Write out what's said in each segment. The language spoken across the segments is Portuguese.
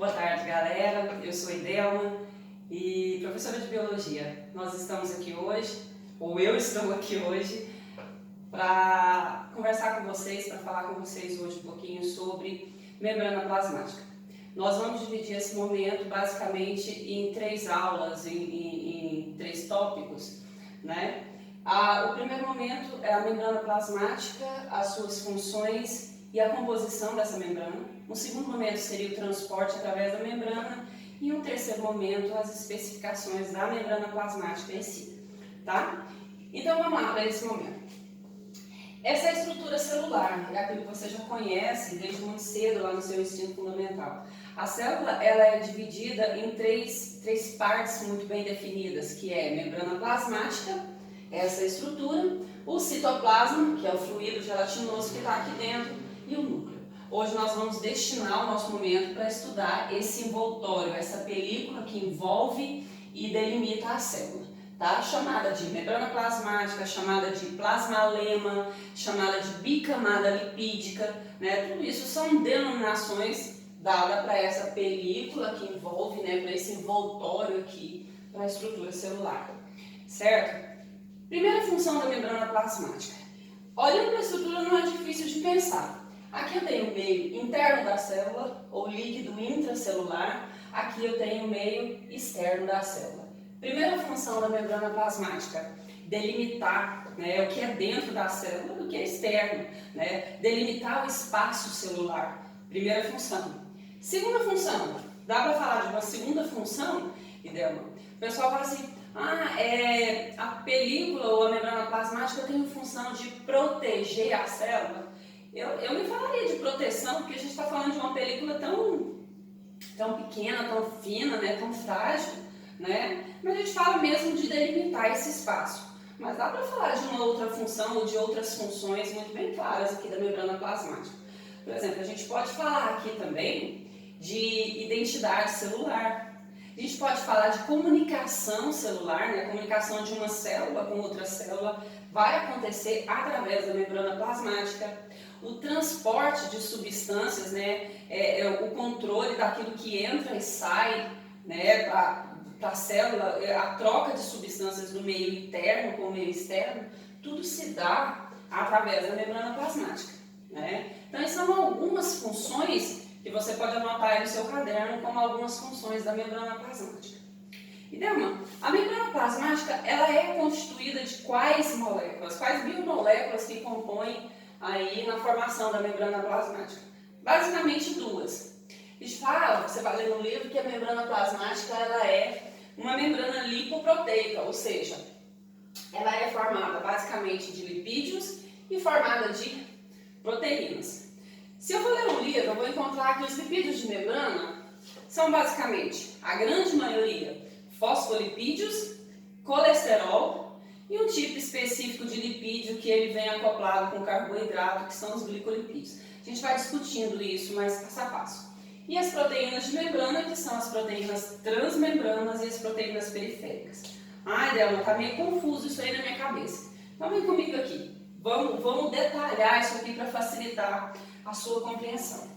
Boa tarde, galera. Eu sou Idelma e professora de Biologia. Nós estamos aqui hoje, ou eu estou aqui hoje, para conversar com vocês, para falar com vocês hoje um pouquinho sobre membrana plasmática. Nós vamos dividir esse momento basicamente em três aulas, em três tópicos, né? O primeiro momento é a membrana plasmática, as suas funções e a composição dessa membrana. Um segundo momento seria o transporte através da membrana e um terceiro momento as especificações da membrana plasmática em si, tá? Então vamos lá para esse momento. Essa é a estrutura celular, é aquilo que você já conhece desde muito cedo lá no seu ensino fundamental. A célula ela é dividida em três partes muito bem definidas, que é membrana plasmática, essa estrutura, o citoplasma, que é o fluido gelatinoso que está aqui dentro, e o núcleo. Hoje nós vamos destinar o nosso momento para estudar esse envoltório, essa película que envolve e delimita a célula, tá? Chamada de membrana plasmática, chamada de plasmalema, chamada de bicamada lipídica, né? Tudo isso são denominações dadas para essa película que envolve, né, para esse envoltório aqui, para a estrutura celular, certo? Primeira função da membrana plasmática. Olhando para a estrutura não é difícil de pensar. Aqui eu tenho o meio interno da célula, ou líquido intracelular. Aqui eu tenho o meio externo da célula. Primeira função da membrana plasmática, delimitar, né, o que é dentro da célula e o que é externo, né, delimitar o espaço celular. Primeira função. Segunda função, dá para falar de uma segunda função, Idelma? O pessoal fala assim, a película ou a membrana plasmática tem a função de proteger a célula. Eu nem falaria de proteção, porque a gente está falando de uma película tão pequena, tão fina, né, tão frágil, né? Mas a gente fala mesmo de delimitar esse espaço. Mas dá para falar de uma outra função ou de outras funções muito bem claras aqui da membrana plasmática. Por exemplo, a gente pode falar aqui também de identidade celular. A gente pode falar de comunicação celular, né? A comunicação de uma célula com outra célula vai acontecer através da membrana plasmática. O transporte de substâncias, né? O controle daquilo que entra e sai, né? Para a célula, a troca de substâncias do meio interno com o meio externo, tudo se dá através da membrana plasmática, né? Então, essas são algumas funções que você pode anotar aí no seu caderno como algumas funções da membrana plasmática. Idelma, a membrana plasmática ela é constituída de quais moléculas, quais biomoléculas que compõem aí na formação da membrana plasmática? Basicamente duas. A gente fala, você vai ler no livro, que a membrana plasmática ela é uma membrana lipoproteica, ou seja, ela é formada basicamente de lipídios e formada de proteínas. Se eu for ler um livro, eu vou encontrar que os lipídios de membrana são basicamente, a grande maioria, fosfolipídios, colesterol e um tipo específico de lipídio que ele vem acoplado com carboidrato, que são os glicolipídios. A gente vai discutindo isso mais passo a passo. E as proteínas de membrana, que são as proteínas transmembranas e as proteínas periféricas. Idelma, tá meio confuso isso aí na minha cabeça. Então vem comigo aqui. Vamos detalhar isso aqui para facilitar a sua compreensão.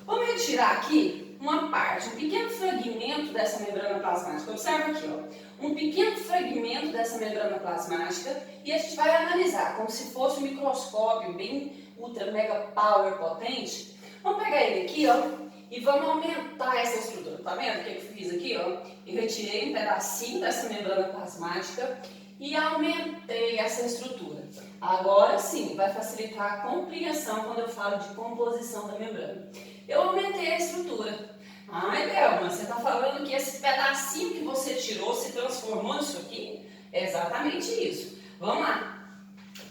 Vamos retirar aqui uma parte, um pequeno fragmento dessa membrana plasmática. Observa aqui, ó, um pequeno fragmento dessa membrana plasmática e a gente vai analisar como se fosse um microscópio bem ultra mega power potente. Vamos pegar ele aqui, ó, e vamos aumentar essa estrutura. Tá vendo o que eu fiz aqui, ó? Eu retirei um pedacinho dessa membrana plasmática e aumentei essa estrutura. Agora sim, vai facilitar a compreensão quando eu falo de composição da membrana. Eu aumentei a estrutura. Idelma, você está falando que esse pedacinho que você tirou se transformou nisso aqui? É exatamente isso. Vamos lá.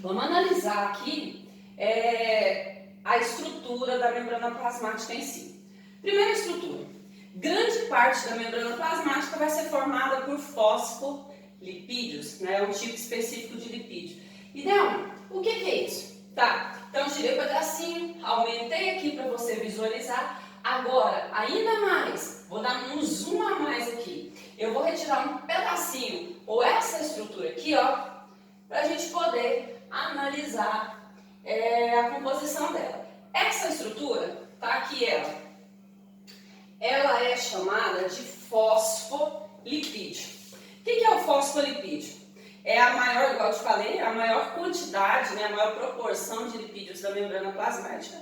Vamos analisar aqui a estrutura da membrana plasmática em si. Primeira estrutura. Grande parte da membrana plasmática vai ser formada por fosfolipídios, né? Um tipo específico de lipídio. Idelma, o que é isso? Tá, então tirei o pedacinho, aumentei aqui para você visualizar. Agora, ainda mais, vou dar um zoom a mais aqui. Eu vou retirar um pedacinho, ou essa estrutura aqui, ó, para a gente poder analisar a composição dela. Essa estrutura, tá aqui ela. é chamada de fosfolipídio. O que é o fosfolipídio? É a maior, igual eu te falei, a maior quantidade, né, a maior proporção de lipídios da membrana plasmática.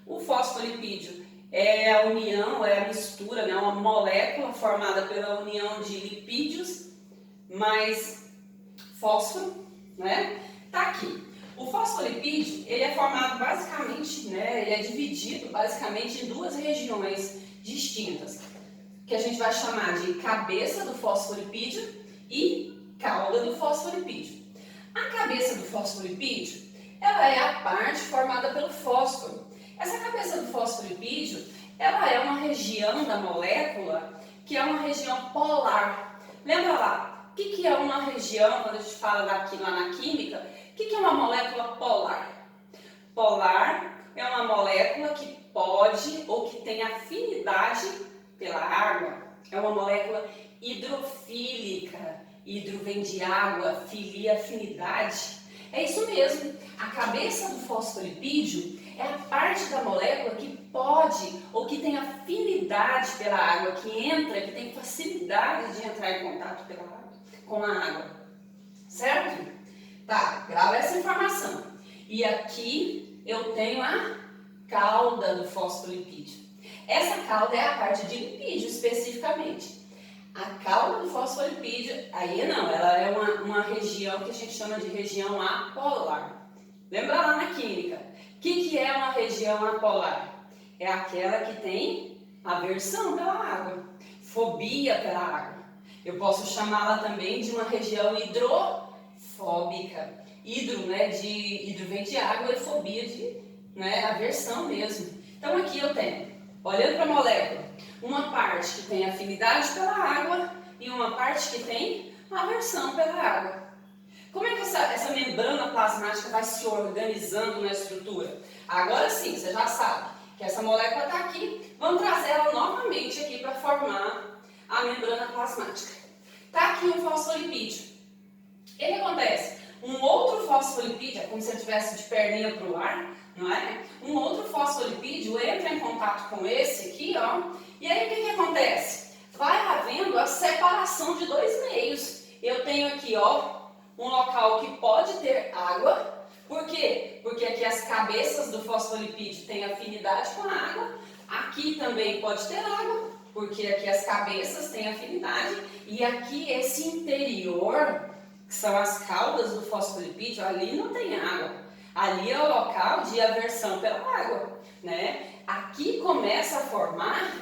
O fosfolipídio é a união, é a mistura, né, uma molécula formada pela união de lipídios mais fósforo, né? Tá aqui. O fosfolipídio, ele é formado basicamente, né, ele é dividido basicamente em duas regiões distintas, que a gente vai chamar de cabeça do fosfolipídio e cauda do fosfolipídio. A cabeça do fosfolipídio, ela é a parte formada pelo fósforo. Essa cabeça do fosfolipídio, ela é uma região da molécula que é uma região polar. Lembra lá, o que é uma região, quando a gente fala daqui lá na química, o que é uma molécula polar? Polar é uma molécula que pode ou que tem afinidade pela água. É uma molécula hidrofílica. Hidro vem de água, filia, afinidade. É isso mesmo. A cabeça do fosfolipídio é a parte da molécula que pode ou que tem afinidade pela água, que entra, que tem facilidade de entrar em contato com a água. Certo? Tá, grava essa informação. E aqui eu tenho a cauda do fosfolipídio. Essa cauda é a parte de lipídio especificamente. A cauda do fosfolipídio, aí não, ela é uma região que a gente chama de região apolar. Lembra lá na química? O que é uma região apolar? É aquela que tem aversão pela água, fobia pela água. Eu posso chamá-la também de uma região hidrofóbica. Hidro, né, hidro vem de água e fobia de, né, aversão mesmo. Então aqui eu tenho, olhando para a molécula, uma parte que tem afinidade pela água e uma parte que tem aversão pela água. Como é que essa membrana plasmática vai se organizando na estrutura? Agora sim, você já sabe que essa molécula está aqui. Vamos trazer ela novamente aqui para formar a membrana plasmática. Está aqui um fosfolipídio. O que acontece? Um outro fosfolipídio, é como se ele estivesse de perninha para o ar, não é? Um outro fosfolipídio entra em contato com esse aqui, ó. E aí o que acontece? Vai havendo a separação de dois meios. Eu tenho aqui, ó, um local que pode ter água. Por quê? Porque aqui as cabeças do fosfolipídio têm afinidade com a água. Aqui também pode ter água, porque aqui as cabeças têm afinidade. E aqui esse interior, que são as caudas do fosfolipídio, ali não tem água. Ali é o local de aversão pela água, né? Aqui começa a formar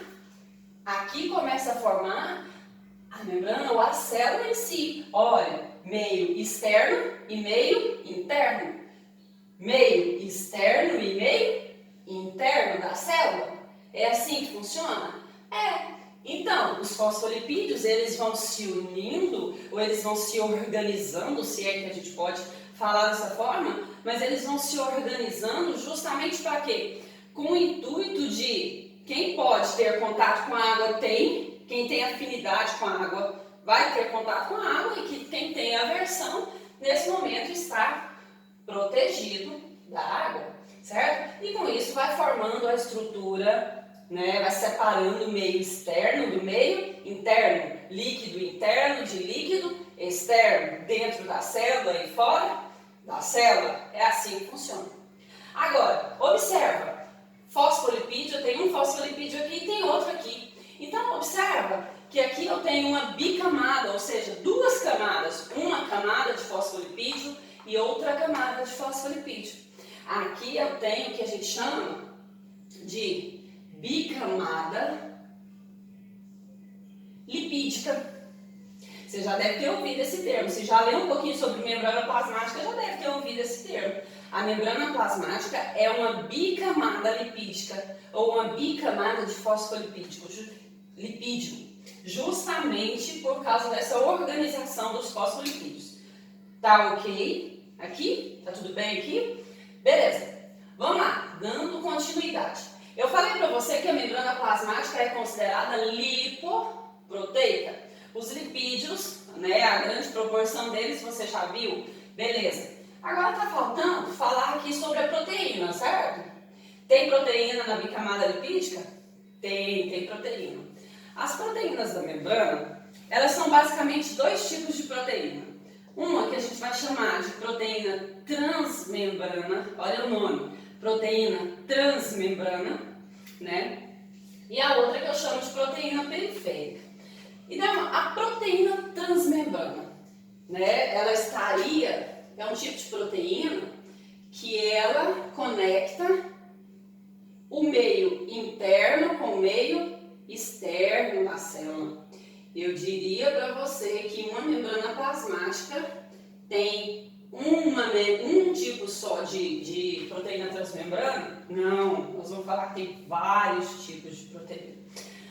a membrana ou a célula em si. Olha, meio externo e meio interno. Meio externo e meio interno da célula. É assim que funciona? É. Então, os fosfolipídios, eles vão se unindo, ou eles vão se organizando, se é que a gente pode falar dessa forma, mas eles vão se organizando justamente para quê? Com o intuito de quem pode ter contato com a água tem, quem tem afinidade com a água vai ter contato com a água e que quem tem aversão, nesse momento, está protegido da água, certo? E com isso vai formando a estrutura, né, vai separando o meio externo do meio interno, líquido interno de líquido externo, dentro da célula e fora da célula. É assim que funciona. Agora, observa, fosfolipídio, eu tenho um fosfolipídio aqui e tem outro aqui. Então, observa que aqui eu tenho uma bicamada, ou seja, duas camadas, uma camada de fosfolipídio e outra camada de fosfolipídio. Aqui eu tenho o que a gente chama de bicamada lipídica. Você já deve ter ouvido esse termo. Se já leu um pouquinho sobre membrana plasmática, já deve ter ouvido esse termo. A membrana plasmática é uma bicamada lipídica ou uma bicamada de fosfolipídio, justamente por causa dessa organização dos fosfolipídios. Tá ok? Aqui? Tá tudo bem aqui? Beleza. Vamos lá, dando continuidade. Eu falei para você que a membrana plasmática é considerada lipoproteica. Os lipídios, né, a grande proporção deles você já viu? Beleza. Agora está faltando falar aqui sobre a proteína, certo? Tem proteína na bicamada lipídica? Tem proteína. As proteínas da membrana, elas são basicamente dois tipos de proteína. Uma que a gente vai chamar de proteína transmembrana, olha o nome, proteína transmembrana, né? E a outra que eu chamo de proteína periférica. Então, a proteína transmembrana, né? Ela estaria, é um tipo de proteína que ela conecta o meio interno com o meio externo da célula. Eu diria para você que uma membrana plasmática tem um tipo só de proteína transmembrana? Não, nós vamos falar que tem vários tipos de proteína.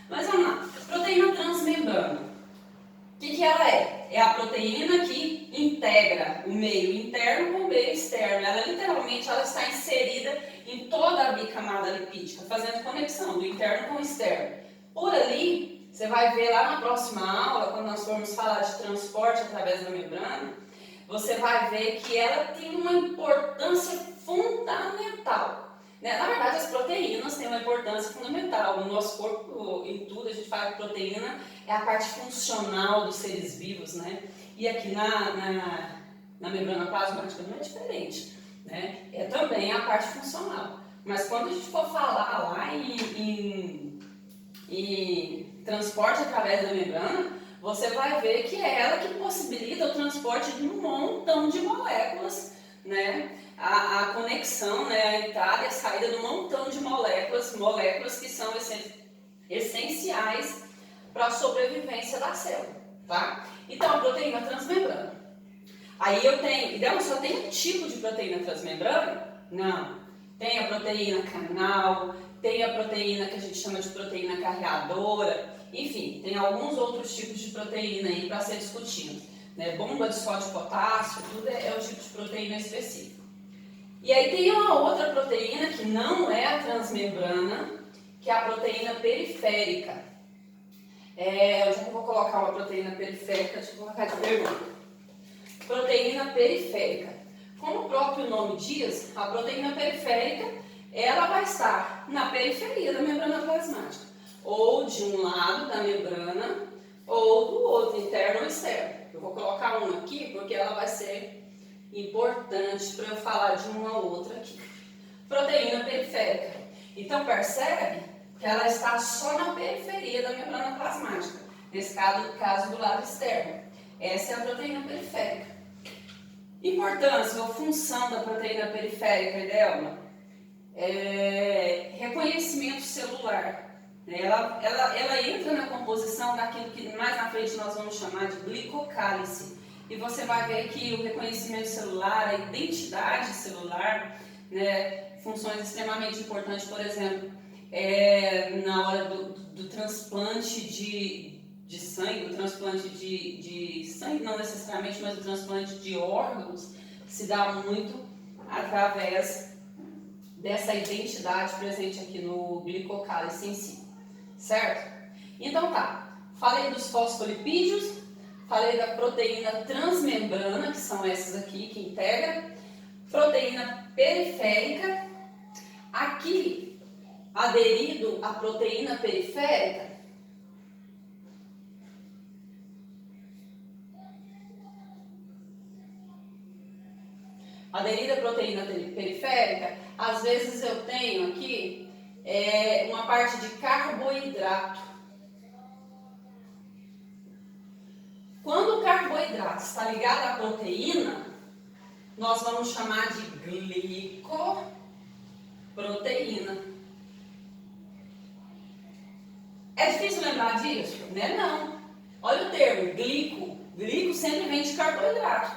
Mas vamos lá, proteína transmembrana. O que ela é? É a proteína que integra o meio interno com o meio externo. Ela literalmente está inserida em toda a bicamada lipídica, fazendo conexão do interno com o externo. Por ali, você vai ver lá na próxima aula, quando nós formos falar de transporte através da membrana, você vai ver que ela tem uma importância fundamental. Na verdade, as proteínas têm uma importância fundamental. No nosso corpo, em tudo, a gente fala que proteína é a parte funcional dos seres vivos, né? E aqui na membrana plasmática não é diferente, né? É também a parte funcional. Mas quando a gente for falar lá em transporte através da membrana, você vai ver que é ela que possibilita o transporte de um montão de moléculas, né? A conexão, né? A entrada e a saída de um montão de moléculas que são essenciais para a sobrevivência da célula, tá? Então, a proteína transmembrana. Aí então só tem um tipo de proteína transmembrana? Não. Tem a proteína canal, tem a proteína que a gente chama de proteína carreadora, enfim, tem alguns outros tipos de proteína aí para ser discutido, né? Bomba de sódio e potássio, tudo é o tipo de proteína específico. E aí tem uma outra proteína que não é a transmembrana, que é a proteína periférica. Onde eu vou colocar uma proteína periférica? Deixa eu colocar de pergunta. Proteína periférica. Como o próprio nome diz, a proteína periférica, ela vai estar na periferia da membrana plasmática, ou de um lado da membrana, ou do outro, interno ou externo. Eu vou colocar uma aqui porque ela vai ser importante para eu falar de uma outra aqui. Proteína periférica. Então percebe que ela está só na periferia da membrana plasmática, nesse caso do lado externo. Essa é a proteína periférica. Importância ou função da proteína periférica, Idelma? Reconhecimento celular. Ela entra na composição daquilo que mais na frente nós vamos chamar de glicocálice. E você vai ver que o reconhecimento celular, a identidade celular, né, funções extremamente importantes, por exemplo, na hora do transplante de sangue, o transplante de sangue não necessariamente, mas o transplante de órgãos se dá muito através dessa identidade presente aqui no glicocálice em si, certo? Então tá, falei dos fosfolipídios, falei da proteína transmembrana, que são essas aqui que integra, proteína periférica, aqui aderido à proteína periférica, aderida à proteína periférica, às vezes eu tenho aqui uma parte de carboidrato. Quando o carboidrato está ligado à proteína, nós vamos chamar de glicoproteína. É difícil lembrar disso? Né? Não. Olha o termo, glico. Glico sempre vem de carboidrato.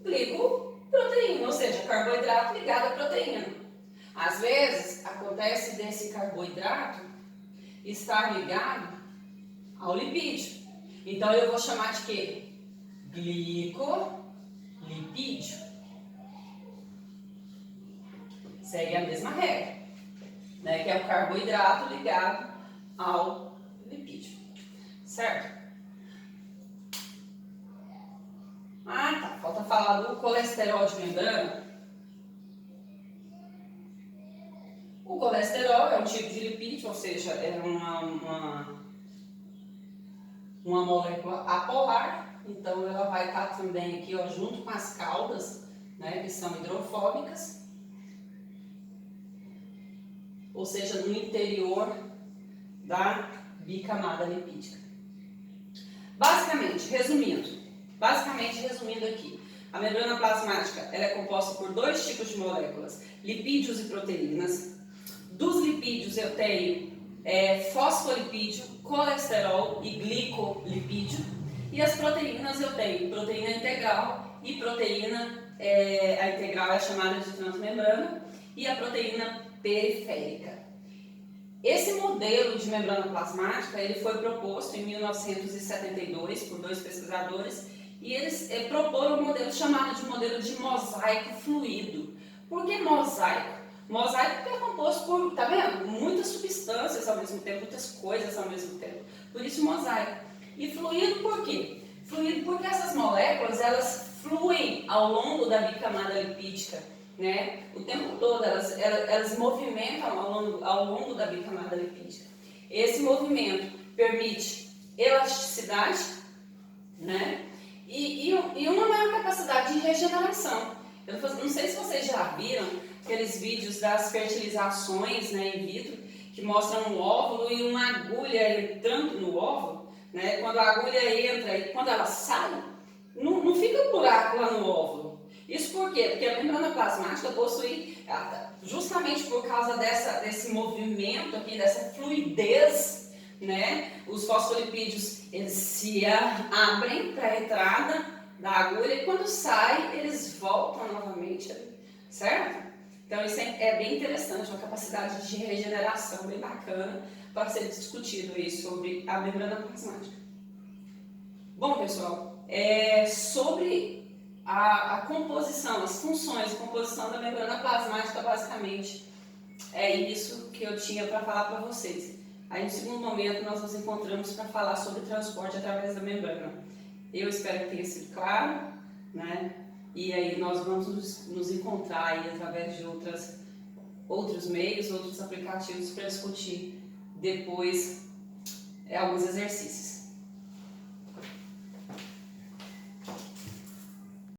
Glicoproteína, ou seja, carboidrato ligado à proteína. Às vezes, acontece desse carboidrato estar ligado ao lipídio. Então, eu vou chamar de quê? Glicolipídio. Segue a mesma regra, né? Que é o carboidrato ligado ao lipídio. Certo? Ah, tá. Falta falar do colesterol de membrana. O colesterol é um tipo de lipídio, ou seja, é uma molécula apolar, então ela vai estar também aqui, ó, junto com as caudas, né, que são hidrofóbicas, ou seja, no interior da bicamada lipídica. Basicamente resumindo aqui, a membrana plasmática ela é composta por dois tipos de moléculas, lipídios e proteínas. Dos lipídios eu tenho fosfolipídio, colesterol e glicolipídio. E as proteínas eu tenho proteína integral e proteína, a integral é chamada de transmembrana, e a proteína periférica. Esse modelo de membrana plasmática ele foi proposto em 1972 por dois pesquisadores e eles proporam um modelo chamado de modelo de mosaico fluido. Por que mosaico? Mosaico porque é composto por, tá vendo? Muitas substâncias ao mesmo tempo, muitas coisas ao mesmo tempo. Por isso mosaico. E fluido por quê? Fluido porque essas moléculas elas fluem ao longo da bicamada lipídica. Né? O tempo todo elas movimentam ao longo da bicamada lipídica. Esse movimento permite elasticidade, né? e uma maior capacidade de regeneração. Eu não sei se vocês já viram aqueles vídeos das fertilizações, né, in vitro, que mostram um óvulo e uma agulha entrando no óvulo. Né? Quando a agulha entra e quando ela sai, não fica um buraco lá no óvulo. Isso por quê? Porque a membrana plasmática possui, justamente por causa desse movimento aqui, dessa fluidez, né? Os fosfolipídios eles se abrem para a entrada da agulha e quando sai eles voltam novamente, certo? Então isso é bem interessante, uma capacidade de regeneração bem bacana para ser discutido aí sobre a membrana plasmática. Bom, pessoal, sobre a composição, as funções de composição da membrana plasmática, basicamente, é isso que eu tinha para falar para vocês. Aí, no segundo momento, nós nos encontramos para falar sobre transporte através da membrana. Eu espero que tenha sido claro, né? E aí nós vamos nos encontrar aí através de outros meios, outros aplicativos para discutir depois alguns exercícios.